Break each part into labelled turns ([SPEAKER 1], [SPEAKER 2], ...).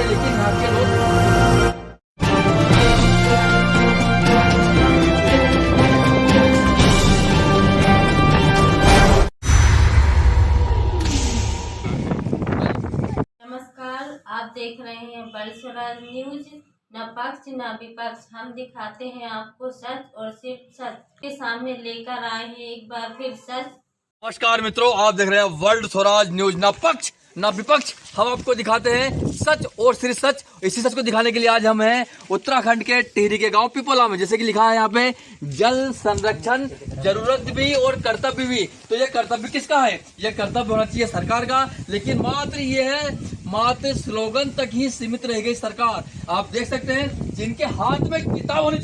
[SPEAKER 1] है, लेकिन यहाँ के लोग
[SPEAKER 2] आप देख रहे हैं वर्ल्ड स्वराज न्यूज। न पक्ष न विपक्ष, हम दिखाते हैं आपको सच और सिर्फ सच के सामने लेकर आए हैं एक बार फिर सच।
[SPEAKER 1] नमस्कार मित्रों, आप देख रहे हैं वर्ल्ड स्वराज न्यूज। न पक्ष न विपक्ष, हम आपको दिखाते हैं सच और सिर्फ सच। इसी सच को दिखाने के लिए आज हम हैं उत्तराखंड के टिहरी के गांव पिपला में। जैसे कि लिखा है यहाँ पे, जल संरक्षण जरूरत भी और कर्तव्य भी। तो ये कर्तव्य किसका है? ये कर्तव्य होना चाहिए सरकार का, लेकिन मात्र स्लोगन तक ही सीमित रह गई सरकार। आप देख सकते हैं, जिनके हाथ में किताब होनी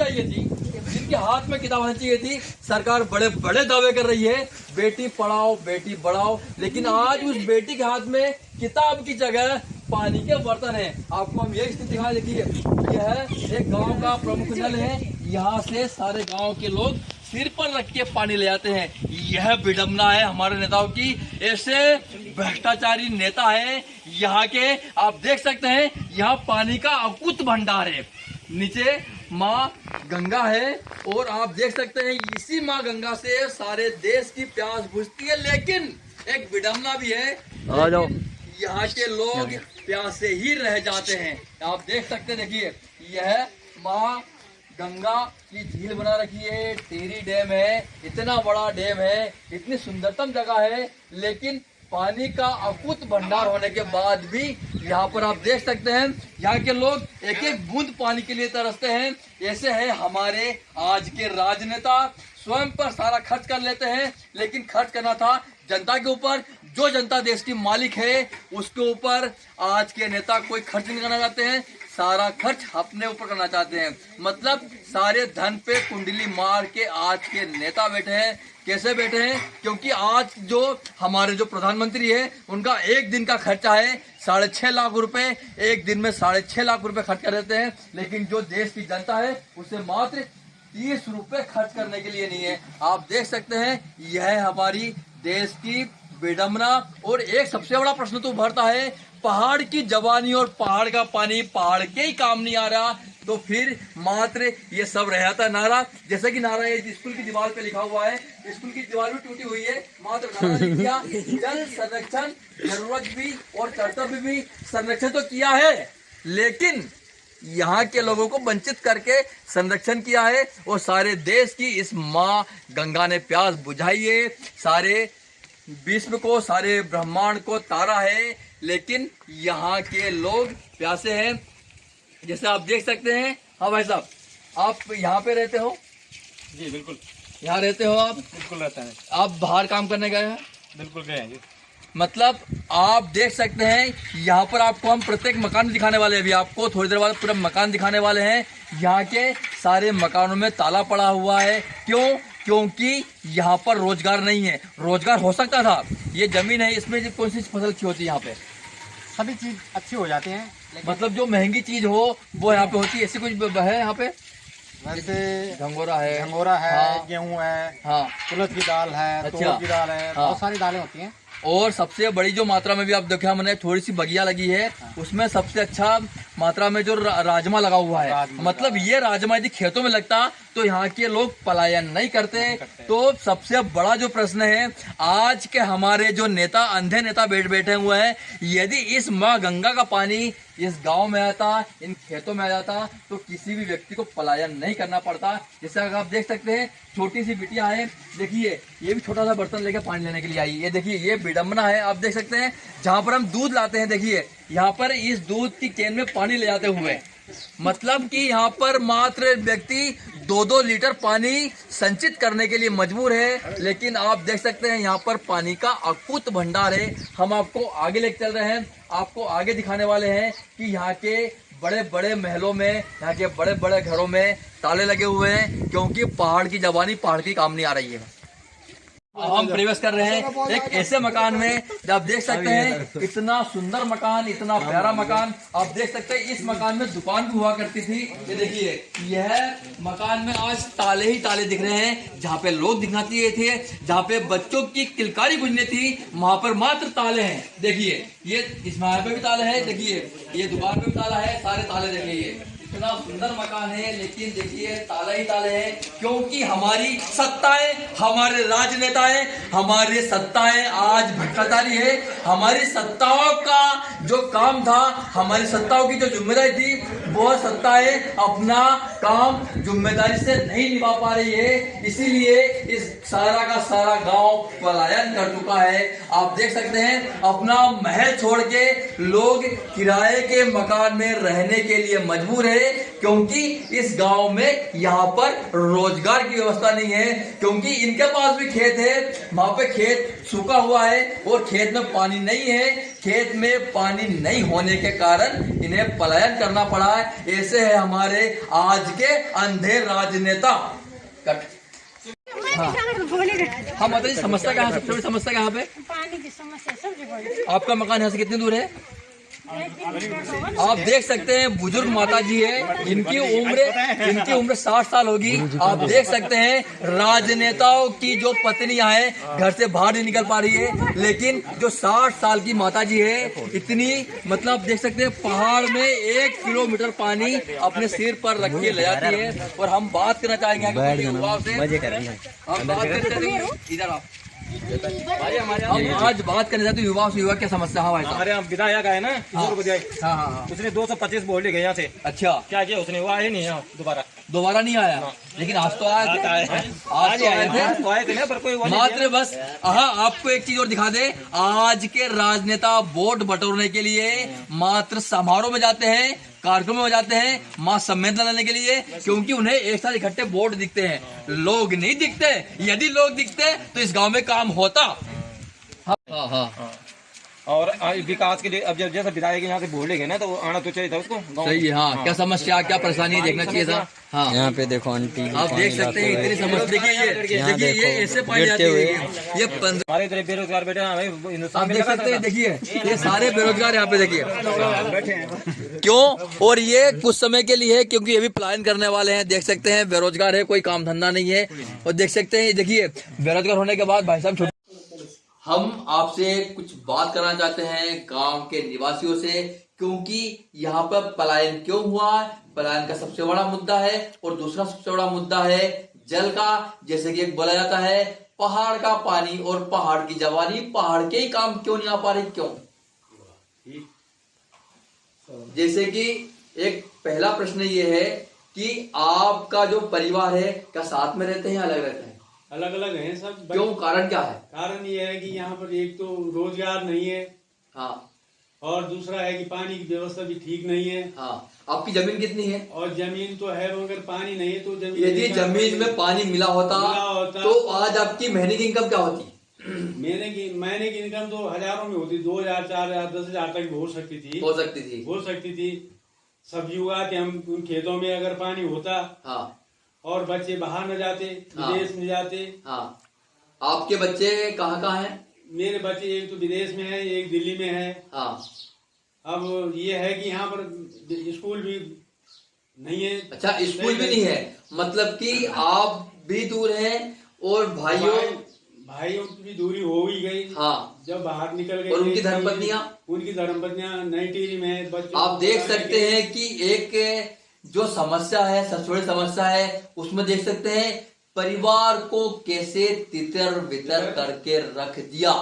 [SPEAKER 1] चाहिए थी, सरकार बड़े बड़े दावे कर रही है, बेटी पढ़ाओ बेटी बढ़ाओ, लेकिन आज उस बेटी के हाथ में किताब की जगह पानी के बर्तन है। आपको हम ये स्थिति दिखा, देखिए यह एक गांव का प्रमुख जल है। यहाँ से सारे गांव के लोग सिर पर रख के पानी ले जाते हैं। यह विडंबना है हमारे नेताओं की। ऐसे भ्रष्टाचारी नेता है यहाँ के। आप देख सकते हैं, यहाँ पानी का अकुत भंडार है। नीचे माँ गंगा है और आप देख सकते हैं, इसी माँ गंगा से सारे देश की प्यास बुझती है। लेकिन एक विडंबना भी है, आ जाओ, यहाँ के लोग प्यासे ही रह जाते हैं। आप देख सकते हैं, देखिए यह माँ गंगा की झील बना रखी है। टिहरी डैम है, इतना बड़ा डैम है, इतनी सुंदरतम जगह है, लेकिन पानी का अकुत भंडार होने के बाद भी यहाँ पर आप देख सकते हैं, यहाँ के लोग एक एक बूंद पानी के लिए तरसते हैं। ऐसे है हमारे आज के राजनेता, स्वयं पर सारा खर्च कर लेते हैं, लेकिन खर्च करना था जनता के ऊपर। जो जनता देश की मालिक है, उसके ऊपर आज के नेता कोई खर्च नहीं करना चाहते हैं, सारा खर्च अपने ऊपर करना चाहते हैं। मतलब सारे धन पे कुंडली मार के आज के नेता बैठे हैं। कैसे बैठे हैं? क्योंकि आज जो हमारे जो प्रधानमंत्री है, उनका एक दिन का खर्चा है 6.5 लाख रुपए। एक दिन में 6.5 लाख रुपए खर्च कर देते हैं, लेकिन जो देश की जनता है उसे मात्र 30 रुपए खर्च करने के लिए नहीं है। आप देख सकते हैं, यह हमारी देश की विडंबना। और एक सबसे बड़ा प्रश्न तो उभरता है, पहाड़ की जवानी और पहाड़ का पानी पहाड़ के ही काम नहीं आ रहा, तो फिर मात्र ये सब रह जाता है नारा। जैसे कि नारा ये स्कूल की दीवार पे लिखा हुआ है, स्कूल की दीवार भी टूटी हुई है, मात्र नारा लिख दिया, जल संरक्षण जरूरत भी और कर्तव्य भी। संरक्षण तो किया है, लेकिन यहाँ के लोगों को वंचित करके संरक्षण किया है। और सारे देश की इस माँ गंगा ने प्यास बुझाई है, सारे विश्व को, सारे ब्रह्मांड को तारा है, लेकिन यहाँ के लोग प्यासे हैं। जैसे आप देख सकते हैं। हाँ भाई साहब, आप यहाँ पे रहते हो?
[SPEAKER 3] जी बिल्कुल,
[SPEAKER 1] यहाँ रहते हो आप?
[SPEAKER 3] बिल्कुल रहता है।
[SPEAKER 1] आप बाहर काम करने गए हैं?
[SPEAKER 3] बिल्कुल गए हैं जी।
[SPEAKER 1] मतलब आप देख सकते हैं, यहाँ पर आपको हम प्रत्येक मकान दिखाने वाले हैं। अभी आपको थोड़ी देर बाद पूरा मकान दिखाने वाले हैं। यहाँ के सारे मकानों में ताला पड़ा हुआ है। क्यों? क्योंकि यहाँ पर रोजगार नहीं है। रोजगार हो सकता था, ये जमीन है, इसमें कौन सी फसल अच्छी होती है? यहाँ पे
[SPEAKER 3] सभी चीज अच्छी हो जाती हैं,
[SPEAKER 1] मतलब जो महंगी चीज हो वो यहाँ पे होती है। ऐसी कुछ है यहाँ पे?
[SPEAKER 3] वैसे
[SPEAKER 1] घंगोरा है,
[SPEAKER 3] हाँ, गेहूं है,
[SPEAKER 1] हाँ,
[SPEAKER 3] उड़द की दाल है,
[SPEAKER 1] अच्छा,
[SPEAKER 3] तुअर की दाल है,
[SPEAKER 1] हाँ,
[SPEAKER 3] बहुत सारी दालें होती हैं।
[SPEAKER 1] और सबसे बड़ी जो मात्रा में भी आप देखा, मैंने थोड़ी सी बगिया लगी है, उसमें सबसे अच्छा मात्रा में जो राजमा लगा हुआ है। मतलब ये राजमा यदि खेतों में लगता तो यहाँ के लोग पलायन नहीं करते। तो सबसे बड़ा जो प्रश्न है, आज के हमारे जो नेता, अंधे नेता बैठे हुए हैं, यदि इस माँ गंगा का पानी इस गांव में आता, इन खेतों में आ जाता, तो किसी भी व्यक्ति को पलायन नहीं करना पड़ता। जैसे अगर आप देख सकते हैं, छोटी सी बिटिया है, देखिए ये भी छोटा सा बर्तन लेके पानी लेने के लिए आई। ये देखिए, ये विडंबना है। आप देख सकते हैं, जहाँ पर हम दूध लाते हैं, देखिए यहाँ पर इस दूध की कैन में पानी ले जाते हुए, मतलब कि यहाँ पर मात्र व्यक्ति 2-2 लीटर पानी संचित करने के लिए मजबूर है। लेकिन आप देख सकते हैं, यहाँ पर पानी का अकुत भंडार है। हम आपको आगे लेकर चल रहे हैं, आपको आगे दिखाने वाले हैं कि यहाँ के बड़े बड़े महलों में, यहाँ के बड़े बड़े घरों में ताले लगे हुए हैं, क्योंकि पहाड़ की जवानी पहाड़ की काम नहीं आ रही है। हम प्रवेश कर रहे हैं एक ऐसे मकान में जब आप देख सकते हैं इतना सुंदर मकान, इतना प्यारा मकान। आप देख सकते हैं इस मकान में दुकान भी हुआ करती थी। ये देखिए, यह मकान में आज ताले ही ताले दिख रहे हैं। जहाँ पे लोग दिखना चाहिए थे, जहाँ पे बच्चों की किलकारी गुजरनी थी, वहां पर मात्र ताले हैं। देखिए, ये इस यहाँ पे भी ताला है, देखिए ये दुकान पे भी ताला है, सारे ताले देखिए। इतना सुंदर मकान है, लेकिन देखिए ताले ही ताले हैं, क्योंकि हमारी सत्ताएं, हमारे राजनेताएं, हमारी सत्ताएं आज भ्रष्टाचारी है। हमारी सत्ताओं का जो काम था, हमारी सत्ताओं की जो जिम्मेदारी थी, वो सत्ताएं अपना काम जिम्मेदारी से नहीं निभा पा रही है। इसीलिए इस सारा का सारा गांव पलायन कर चुका है। आप देख सकते हैं अपना महल छोड़ के लोग किराए के मकान में रहने के लिए मजबूर है, क्योंकि इस गांव में यहाँ पर रोजगार की व्यवस्था नहीं है। क्योंकि इनके पास भी खेत है, वहां पे खेत सूखा हुआ है और खेत में पानी नहीं है। खेत में पानी नहीं होने के कारण इन्हें पलायन करना पड़ा है। ऐसे है हमारे आज के अंधे राजनेता। हाँ बताइए, समस्या क्या है? सबसे बड़ी समस्या क्या है यहाँ पे?
[SPEAKER 4] पानी की समस्या सबसे बड़ी।
[SPEAKER 1] आपका मकान यहाँ से कितनी दूर है? आप देख सकते हैं बुजुर्ग माता जी है, इनकी उम्र 60 साल होगी। आप देख सकते हैं राजनेताओं की जो पत्नियां हैं घर से बाहर नहीं निकल पा रही है, लेकिन जो 60 साल की माता जी है इतनी, मतलब देख सकते हैं पहाड़ में 1 किलोमीटर पानी अपने सिर पर रख के ले जाती है। और हम बात करना चाहेंगे युवाओं से, हम बात करते हैं इधर आप हम आज बात करने जाते युवा से। युवा क्या समस्या है?
[SPEAKER 5] हमारे यहाँ विधायक आए ना, किशोर विधायक,
[SPEAKER 1] हाँ।
[SPEAKER 5] उसने 225 वोट ले गए यहाँ से।
[SPEAKER 1] अच्छा,
[SPEAKER 5] क्या किया उसने? वो आए नहीं यहाँ
[SPEAKER 1] दोबारा नहीं आया, लेकिन आज तो आया थे। आज तो आए थे
[SPEAKER 5] ना, पर कोई
[SPEAKER 1] मात्र बस। हाँ, आपको एक चीज और दिखा दे, आज के राजनेता वोट बटोरने के लिए मात्र समारोह में जाते हैं, कार्यक्रम में जाते हैं, मां सम्मेलन लाने के लिए, क्योंकि उन्हें एक साथ इकट्ठे वोट दिखते हैं, लोग नहीं दिखते। यदि लोग दिखते तो इस गांव में काम होता। हाँ हाँ।
[SPEAKER 5] और विकास के लिए अब जब जैसा विधायक यहाँ से वोट ले गए ना, तो आना तो चाहिए था उसको।
[SPEAKER 1] सही है। हाँ, क्या समस्या, क्या परेशानी देखना चाहिए था। हाँ,
[SPEAKER 6] यहाँ पे देखो आंटी,
[SPEAKER 1] आप देख सकते हैं इतनी समस्या। देखिए ये ऐसे पानी जाती है। ये
[SPEAKER 5] हमारे इधर बेरोजगार बैठे हैं भाई, हिंदुस्तान
[SPEAKER 1] आप देख सकते हैं, देखिए ये सारे बेरोजगार यहाँ पे देखिए बैठे हैं। क्यों? और ये कुछ समय के लिए है, क्योंकि ये भी पलायन करने वाले हैं। देख सकते हैं बेरोजगार है, कोई काम धंधा नहीं है। और देख सकते हैं, देखिए बेरोजगार होने के बाद भाई साहब, हम आपसे कुछ बात करना चाहते हैं गांव के निवासियों से, क्योंकि यहाँ पर पलायन क्यों हुआ। पलायन का सबसे बड़ा मुद्दा है, और दूसरा सबसे बड़ा मुद्दा है जल का। जैसे कि एक बोला जाता है पहाड़ का पानी और पहाड़ की जवानी, पहाड़ के ही काम क्यों नहीं आ पा रहे, क्यों? जैसे कि एक पहला प्रश्न ये है कि आपका जो परिवार है, क्या साथ में रहते हैं, अलग रहते हैं?
[SPEAKER 7] अलग अलग हैं सब।
[SPEAKER 1] क्यों? कारण क्या है?
[SPEAKER 7] कारण ये है कि यहाँ पर एक तो रोजगार नहीं है,
[SPEAKER 1] हाँ,
[SPEAKER 7] और दूसरा है कि पानी की व्यवस्था भी ठीक नहीं है।
[SPEAKER 1] हाँ। आपकी जमीन कितनी है?
[SPEAKER 7] और जमीन तो है, मगर पानी नहीं है। तो जमीन,
[SPEAKER 1] यदि जमीन में पानी मिला होता तो आज आपकी महीने की इनकम क्या होती?
[SPEAKER 7] महीने की इनकम तो हजारों में होती, 2000, 4000, 10,000 तक हो सकती थी। सब्जी उगाते हम उन खेतों में, अगर पानी होता। हाँ। और बच्चे बाहर न जाते, विदेश में जाते। हाँ।
[SPEAKER 1] आपके बच्चे कहाँ हैं?
[SPEAKER 7] मेरे बच्चे एक तो विदेश में है, एक दिल्ली में है। हाँ। अब ये है कि यहाँ पर स्कूल भी नहीं है।
[SPEAKER 1] अच्छा, स्कूल भी नहीं है, मतलब कि आप भी दूर हैं और भाइयों
[SPEAKER 7] की भी दूरी हो ही गई। हाँ। जब बाहर निकल गए।
[SPEAKER 1] और उनकी धर्मपत्नियां
[SPEAKER 7] नई टिहरी में। बच्चों
[SPEAKER 1] आप देख सकते हैं कि एक जो समस्या है, सबसे बड़ी समस्या है, उसमें देख सकते हैं परिवार को कैसे तितर बितर करके रख दिया।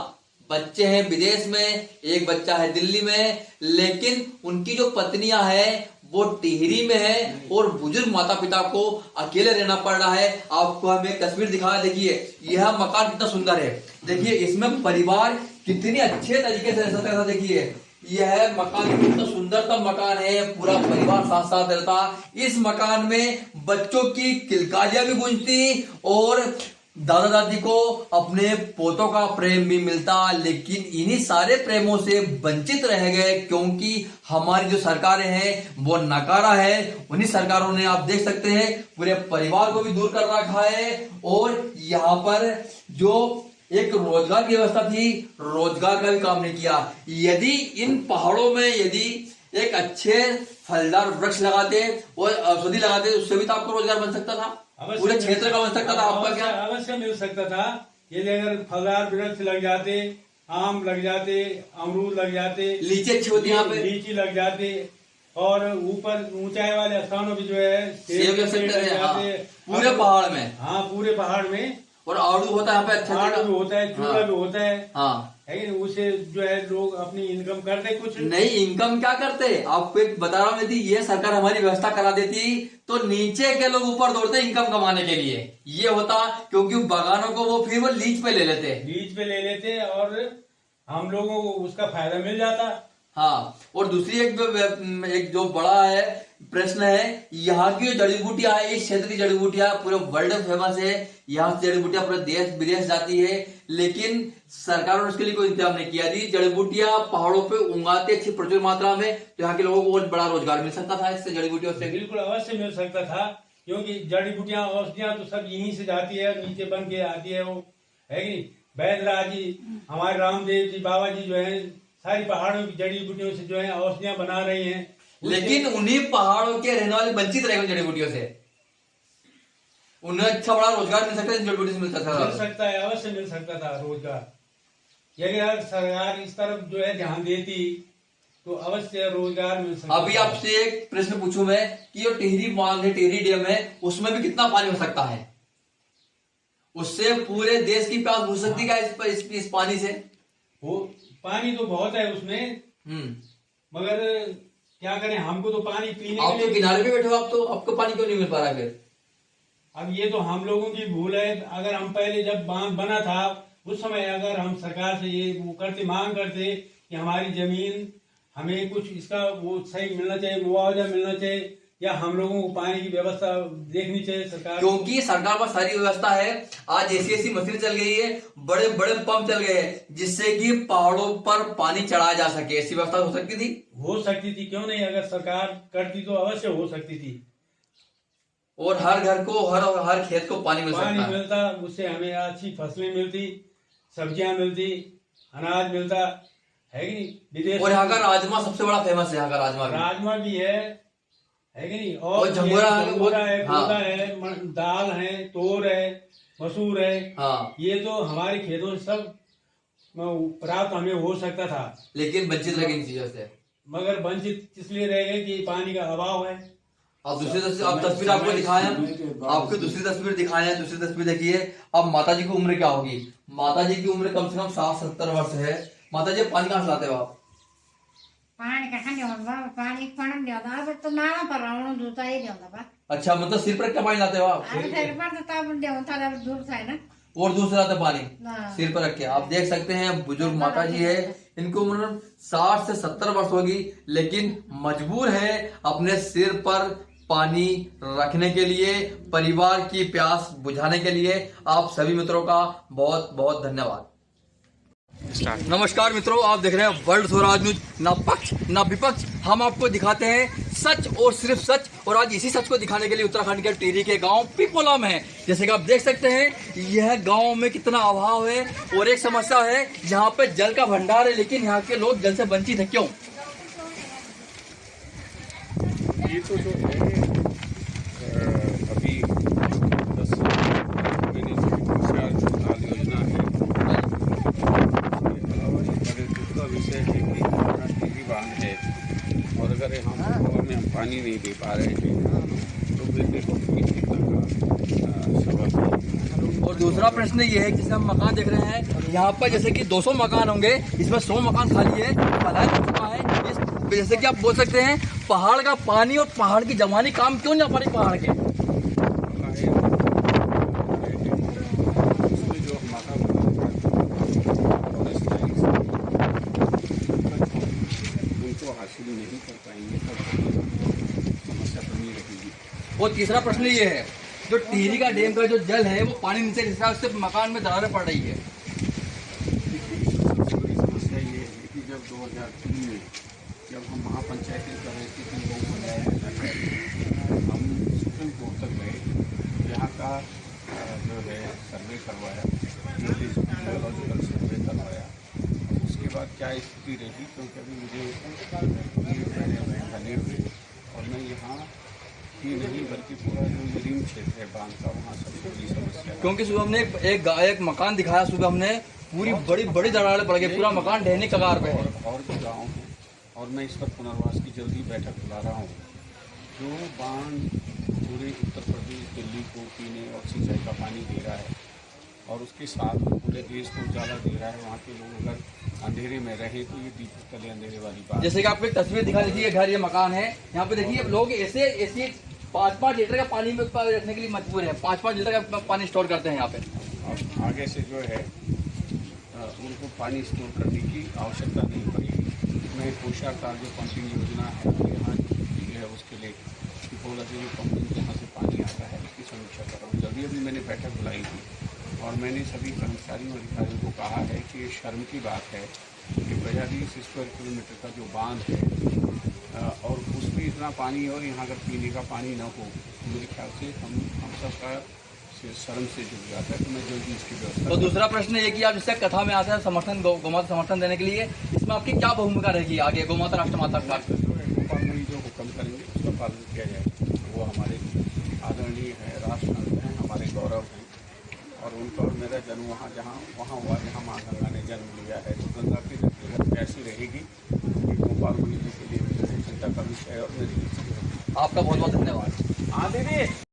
[SPEAKER 1] बच्चे हैं विदेश में, एक बच्चा है दिल्ली में, लेकिन उनकी जो पत्नियां हैं वो टिहरी में है, और बुजुर्ग माता पिता को अकेले रहना पड़ रहा है। आपको हम एक तस्वीर दिखा, देखिए यह मकान कितना सुंदर है। देखिए इसमें परिवार कितने अच्छे तरीके से रह सकता है। देखिए यह मकान कितना सुंदरतम मकान है, पूरा परिवार साथ साथ रहता। इस मकान में बच्चों की किलकारियां भी गूंजती, और दादा दादी को अपने पोतों का प्रेम भी मिलता, लेकिन इन्हीं सारे प्रेमों से वंचित रह गए, क्योंकि हमारी जो सरकारें हैं वो नकारा है। उन्हीं सरकारों ने आप देख सकते हैं पूरे परिवार को भी दूर कर रखा है। और यहाँ पर जो एक रोजगार की व्यवस्था थी, रोजगार का भी काम नहीं किया। यदि इन पहाड़ों में यदि एक अच्छे फलदार वृक्ष लगाते और औषधि लगाते, उससे भी तो आपको रोजगार बन सकता था, पूरे क्षेत्र का बन सकता था आपका। क्या
[SPEAKER 7] अवश्य मिल सकता था। यदि अगर फलदार वृक्ष लग जाते, आम लग जाते, अमरूद लग जाते,
[SPEAKER 1] लीची अच्छी होती यहाँ पे,
[SPEAKER 7] लीची लग जाते, और ऊपर ऊंचाई वाले स्थानों पे जो है
[SPEAKER 1] सेब लग सकते हैं। पूरे पहाड़ में,
[SPEAKER 7] हाँ पूरे पहाड़ में, और
[SPEAKER 1] आड़ू होता है यहाँ पे, अच्छा
[SPEAKER 7] आड़ू भी होता है, चूड़ा भी होता है,
[SPEAKER 1] हाँ,
[SPEAKER 7] है कि नहीं? उसे जो है लोग अपनी इनकम करते, कुछ
[SPEAKER 1] नहीं इनकम क्या करते, आपको एक बता रहा हूँ, यदि ये सरकार हमारी व्यवस्था करा देती तो नीचे के लोग ऊपर दौड़ते इनकम कमाने के लिए। ये होता क्योंकि बागानों को वो फिर वो लीज पे ले लेते, और हम लोगों को उसका फायदा मिल जाता। हाँ, और दूसरी एक जो बड़ा है प्रश्न है, यहाँ की जो जड़ी बूटियां है, इस क्षेत्र की जड़ी बूटियां पूरे वर्ल्ड फेमस है, यहाँ से जड़ी बूटियां पूरे देश विदेश जाती है, लेकिन सरकार ने उसके लिए कोई इंतजाम नहीं किया। यदि जड़ी बूटियां पहाड़ों पे उगाते अच्छी प्रचुर मात्रा में, तो यहाँ के लोगों को बहुत बड़ा रोजगार मिल सकता था इससे, जड़ी बूटियों से।
[SPEAKER 7] बिल्कुल अवश्य मिल सकता था, क्योंकि जड़ी बूटियां औषधियां तो सब यहीं से जाती है, नीचे बन के आती है, वो है कि नहीं। वैद्यराज जी, हमारे रामदेव जी, बाबा जी जो है सारी पहाड़ों की जड़ी बूटियों से जो है औषधियां बना रही हैं,
[SPEAKER 1] लेकिन उन्हीं पहाड़ों के रहने वाले वंचित रहेंगे जड़ी बूटियों से, उन्हें अच्छा बड़ा रोजगार मिल सकता है, जड़ी बूटी से मिल सकता
[SPEAKER 7] है, अवश्य मिल सकता था रोजगार। यदि अगर सरकार इस तरफ जो है ध्यान देती तो अवश्य रोजगार मिल सकता।
[SPEAKER 1] अभी आपसे एक प्रश्न पूछूं मैं कि जो टिहरी बांध है, टिहरी डैम है, उसमें भी कितना पानी हो सकता है? उससे पूरे देश की प्यास बुझ सकती है इस पानी से?
[SPEAKER 7] वो पानी तो बहुत है उसमें, मगर क्या करें, हमको तो पानी पीने
[SPEAKER 1] आप तो किनारे पे बैठे हो, आप तो आपको पानी क्यों नहीं मिल पा रहा फिर?
[SPEAKER 7] अब ये तो हम लोगों की भूल है। अगर हम पहले जब बांध बना था उस समय अगर हम सरकार से ये वो करते, मांग करते कि हमारी जमीन हमें कुछ इसका वो सही मिलना चाहिए, मुआवजा मिलना चाहिए, या हम लोगों को पानी की व्यवस्था देखनी चाहिए सरकार,
[SPEAKER 1] क्योंकि सरकार पास सारी व्यवस्था है। आज ऐसी मशीन चल गई है, बड़े बड़े पंप चल गए हैं, जिससे कि पहाड़ों पर पानी चढ़ाया जा सके। ऐसी व्यवस्था हो सकती थी,
[SPEAKER 7] क्यों नहीं? अगर सरकार करती तो अवश्य हो सकती थी,
[SPEAKER 1] और हर घर को, हर खेत को पानी
[SPEAKER 7] मिलता, उससे हमें अच्छी फसलें मिलती, सब्जियां मिलती, अनाज मिलता, है कि नहीं। विदेश
[SPEAKER 1] और यहाँ का राजमा सबसे बड़ा फेमस है, यहाँ का
[SPEAKER 7] राजमा भी है कि नहीं, और
[SPEAKER 1] झंगोरा
[SPEAKER 7] है, गोदा है, दाल है, तोर है, मसूर है,
[SPEAKER 1] हाँ,
[SPEAKER 7] ये तो हमारे खेतों से सब प्राप्त हमें हो सकता था,
[SPEAKER 1] लेकिन वंचित रह गए इन चीजों से।
[SPEAKER 7] मगर वंचित इसलिए रह गए कि पानी का अभाव है।
[SPEAKER 1] अब दूसरी तस्वीर आपको दिखाया, आपको दूसरी तस्वीर दिखाया, दूसरी तस्वीर देखिए। अब माता जी की उम्र क्या होगी? माता जी की उम्र कम से कम 60-70 वर्ष है। माता जी पानी कहाँ से लाते हो आप?
[SPEAKER 4] पानी तो नाला पर दूसरा ही बा।
[SPEAKER 1] अच्छा, मतलब सिर पर क्या पानी लाते हो आप?
[SPEAKER 4] सिर पर तो दूर था ना,
[SPEAKER 1] और दूसरा लाते पानी सिर पर रख के। आप देख सकते हैं बुजुर्ग माता जी है, इनको उम्र 60 से 70 वर्ष होगी, लेकिन मजबूर है अपने सिर पर पानी रखने के लिए, परिवार की प्यास बुझाने के लिए। आप सभी मित्रों का बहुत बहुत धन्यवाद। नमस्कार मित्रों, आप देख रहे हैं वर्ल्ड स्वराज न्यूज। ना पक्ष ना विपक्ष, हम आपको दिखाते हैं सच और सिर्फ सच। और आज इसी सच को दिखाने के लिए उत्तराखंड के टिहरी के गांव पिपोला में है। जैसे कि आप देख सकते हैं, यह गांव में कितना अभाव है, और एक समस्या है, यहाँ पे जल का भंडार है, लेकिन यहाँ के लोग जल से वंचित है। क्यों?
[SPEAKER 6] ये तो जो है अभी 10 महीने से खुशहाल योजना है। बड़े दुख का विषय है कि हमारा टिहरी बांध है, और अगर हम पानी नहीं दे पा रहे हैं तो फिर देखो चिंता का सबब है।
[SPEAKER 1] और दूसरा प्रश्न ये है, जिसे हम मकान देख रहे हैं, यहाँ पर जैसे कि 200 मकान होंगे, इसमें 100 मकान खाली है, पलायन हो चुका है। जैसे कि आप बोल सकते हैं, पहाड़ का पानी और पहाड़ की जवानी काम क्यों नहीं आ पा रही पहाड़ के?
[SPEAKER 6] उसमें जो हमारा उनको हासिल नहीं कर पाएंगे तब समस्या बनी रहेगी।
[SPEAKER 1] और तीसरा प्रश्न ये है, जो टिहरी का डैम का जो जल है वो पानी नीचे रिसा, उससे मकान में दरारें पड़ रही है।
[SPEAKER 6] सबसे बड़ी समस्या ये है कि जब 2003 में जब हम महापंचायती कर रहे थे, हम सुप्रीम कोर्ट तक गए, यहाँ का जो है सर्वे करवाया, नोटिस चलती रहेगी, क्योंकि अभी मुझे मैंने बने हुए और मैं यहाँ ही नहीं बल्कि पूरा जो ग्रीन क्षेत्र है बांध का, वहाँ सबसे बड़ी समस्या है।
[SPEAKER 1] क्योंकि सुबह हमने एक मकान दिखाया, सुबह हमने पूरी बड़ी बड़ी दरारें पड़ गई, पूरा मकान ढहने की कगार पे है।
[SPEAKER 6] और भी गाँव हैं और मैं इस पर पुनर्वास की जल्दी बैठक बुला रहा हूँ। जो बांध पूरे उत्तर प्रदेश, दिल्ली को पीने और सिंचाई का पानी दे रहा है और उसके साथ पूरे देश को उजाला दे रहा है, वहाँ के लोग अगर अंधेरे में रहे तो ये दीपक तले अंधेरे वाली बात।
[SPEAKER 1] जैसे कि आपको एक तस्वीर दिखा दीजिए, घर ये मकान है, यहाँ पे देखिए लोग ऐसे 5-5 लीटर का पानी में रखने के लिए मजबूर है, 5-5 लीटर का पानी स्टोर करते हैं यहाँ पे।
[SPEAKER 6] और आगे से जो है उनको पानी स्टोर करने की आवश्यकता नहीं पड़ेगी। मैं कोषागार जो पंपिंग योजना है यहाँ जो है उसके लिए सुपौल से जो पंपिंग जहाँ से पानी आता है उसकी समीक्षा कर रहा हूँ। जल्दी अभी मैंने बैठक बुलाई थी और मैंने सभी कर्मचारियों और अधिकारियों को कहा है कि ये शर्म की बात है कि 42 स्क्वायर किलोमीटर का जो बांध है और उसमें इतना पानी और यहाँ अगर पीने का पानी ना हो तो मेरे ख्याल से हम सबका शर्म से जुड़ जाता है। तो मैं जल्दी इसकी व्यवस्था।
[SPEAKER 1] तो दूसरा प्रश्न ये कि आप जिससे कथा में आते हैं समर्थन गौमाता समर्थन देने के लिए, इसमें आपकी क्या भूमिका रहेगी आगे गौमाता राष्ट्रमाता का?
[SPEAKER 6] गोपाल जी जो हुक्म करेंगे उसका पालन किया जाए। वो हमारे आदरणीय है, राष्ट्रनाथ हैं, हमारे गौरव हैं और उनका और मेरा जन्म वहाँ हुआ जहाँ माँ गंगा ने जन्म लिया है। तो गंगा की जगह ऐसी रहेगी कि गोपाल जी के लिए चिंता का विषय और मेरी।
[SPEAKER 1] आपका बहुत बहुत धन्यवाद।
[SPEAKER 6] हाँ दीदी।